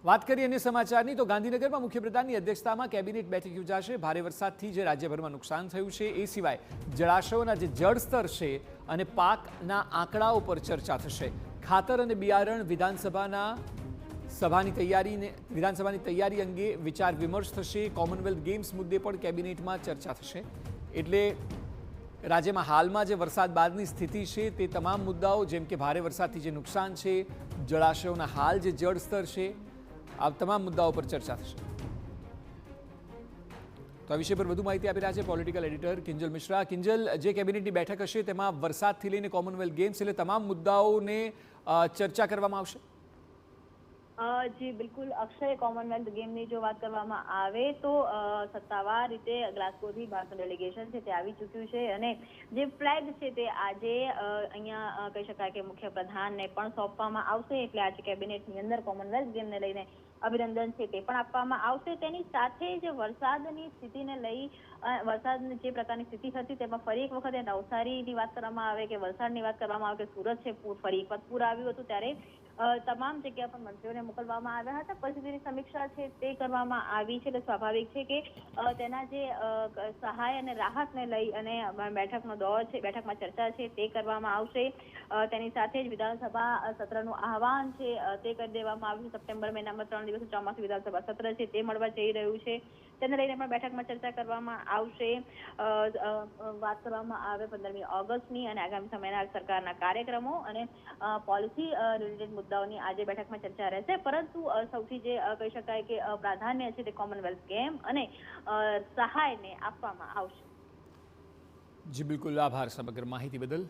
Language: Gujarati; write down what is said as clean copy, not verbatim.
વાત કરીએ અન્ય સમાચારની તો ગાંધીનગરમાં મુખ્યપ્રધાનની અધ્યક્ષતામાં કેબિનેટ બેઠક યોજાશે। ભારે વરસાદથી જે રાજ્યભરમાં નુકસાન થયું છે એ સિવાય જળાશયોના જે જળસ્તર છે અને પાકના આંકડાઓ પર ચર્ચા થશે। ખાતર અને બિયારણ વિધાનસભાની તૈયારી અંગે વિચાર વિમર્શ થશે। કોમનવેલ્થ ગેમ્સ મુદ્દે પણ કેબિનેટમાં ચર્ચા થશે। એટલે રાજ્યમાં હાલમાં જે વરસાદ બાદની સ્થિતિ છે તે તમામ મુદ્દાઓ જેમ કે ભારે વરસાદથી જે નુકસાન છે, જળાશયોના હાલ જે જળસ્તર છે, આ તમામ મુદ્દાઓ પર ચર્ચા થશે। તો આ વિષય પર વધુ માહિતી આપી રહ્યા છે પોલિટિકલ એડિટર કિંજલ મિશ્રા। કિંજલ, જે કેબિનેટની બેઠક હશે તેમાં વરસાદથી લઈને કોમનવેલ્થ ગેમ્સ એટલે તમામ મુદ્દાઓને ચર્ચા કરવામાં આવશે। જી બિલકુલ અક્ષય, કોમનવેલ્થ ગેમની જો વાત કરવામાં આવે તો સત્તાવાર રીતે ગ્લાસ્ગોથી ભારતનું ડેલિગેશન છે તે આવી ચૂક્યું છે અને જે ફ્લેગ છે તે આજે અહીંયા કહી શકાય કે મુખ્ય પ્રધાનને પણ સોંપવામાં આવશે। એટલે આજે કેબિનેટની અંદર કોમનવેલ્થ ગેમને લઈને અભિનંદન છે તે પણ આપવામાં આવશે। તેની સાથે જ વરસાદની સ્થિતિને લઈ વરસાદની જે પ્રકારની સ્થિતિ હતી તેમાં ફરી એક વખત નવસારીની વાત કરવામાં આવે કે વલસાડની વાત કરવામાં આવે કે સુરત છે ફરી એક વખત પૂર આવ્યું હતું ત્યારે તમામ જગ્યા પર મંત્રીઓને મોકલવામાં આવ્યા હતા। પરિસ્થિતિની સમીક્ષા છે તે કરવામાં આવી છે। એટલે સ્વાભાવિક છે કે તેના જે સહાય અને રાહતને લઈ અને બેઠકનો દોર છે, બેઠકમાં ચર્ચા છે તે કરવામાં આવશે। તેની સાથે જ વિધાનસભા સત્રનું આહવાન છે તે કરી દેવામાં આવ્યું છે। સપ્ટેમ્બર મહિનામાં 3 દિવસ ચોમાસું વિધાનસભા સત્ર છે તે મળવા જઈ રહ્યું છે, તેને લઈને પણ બેઠકમાં ચર્ચા કરવામાં આવશે। વાત કરવામાં આવે 15મી ઓગસ્ટની અને આગામી સમયના સરકારના કાર્યક્રમો અને પોલિસી રિલેટેડ મુદ્દાઓની આજે બેઠકમાં ચર્ચા રહેશે। પરંતુ સૌથી જે કહી શકાય કે પ્રાધાન્ય છે તે કોમનવેલ્થ ગેમ અને સહાયને આપવામાં આવશે। જી બિલકુલ, આભાર સમગ્ર માહિતી બદલ।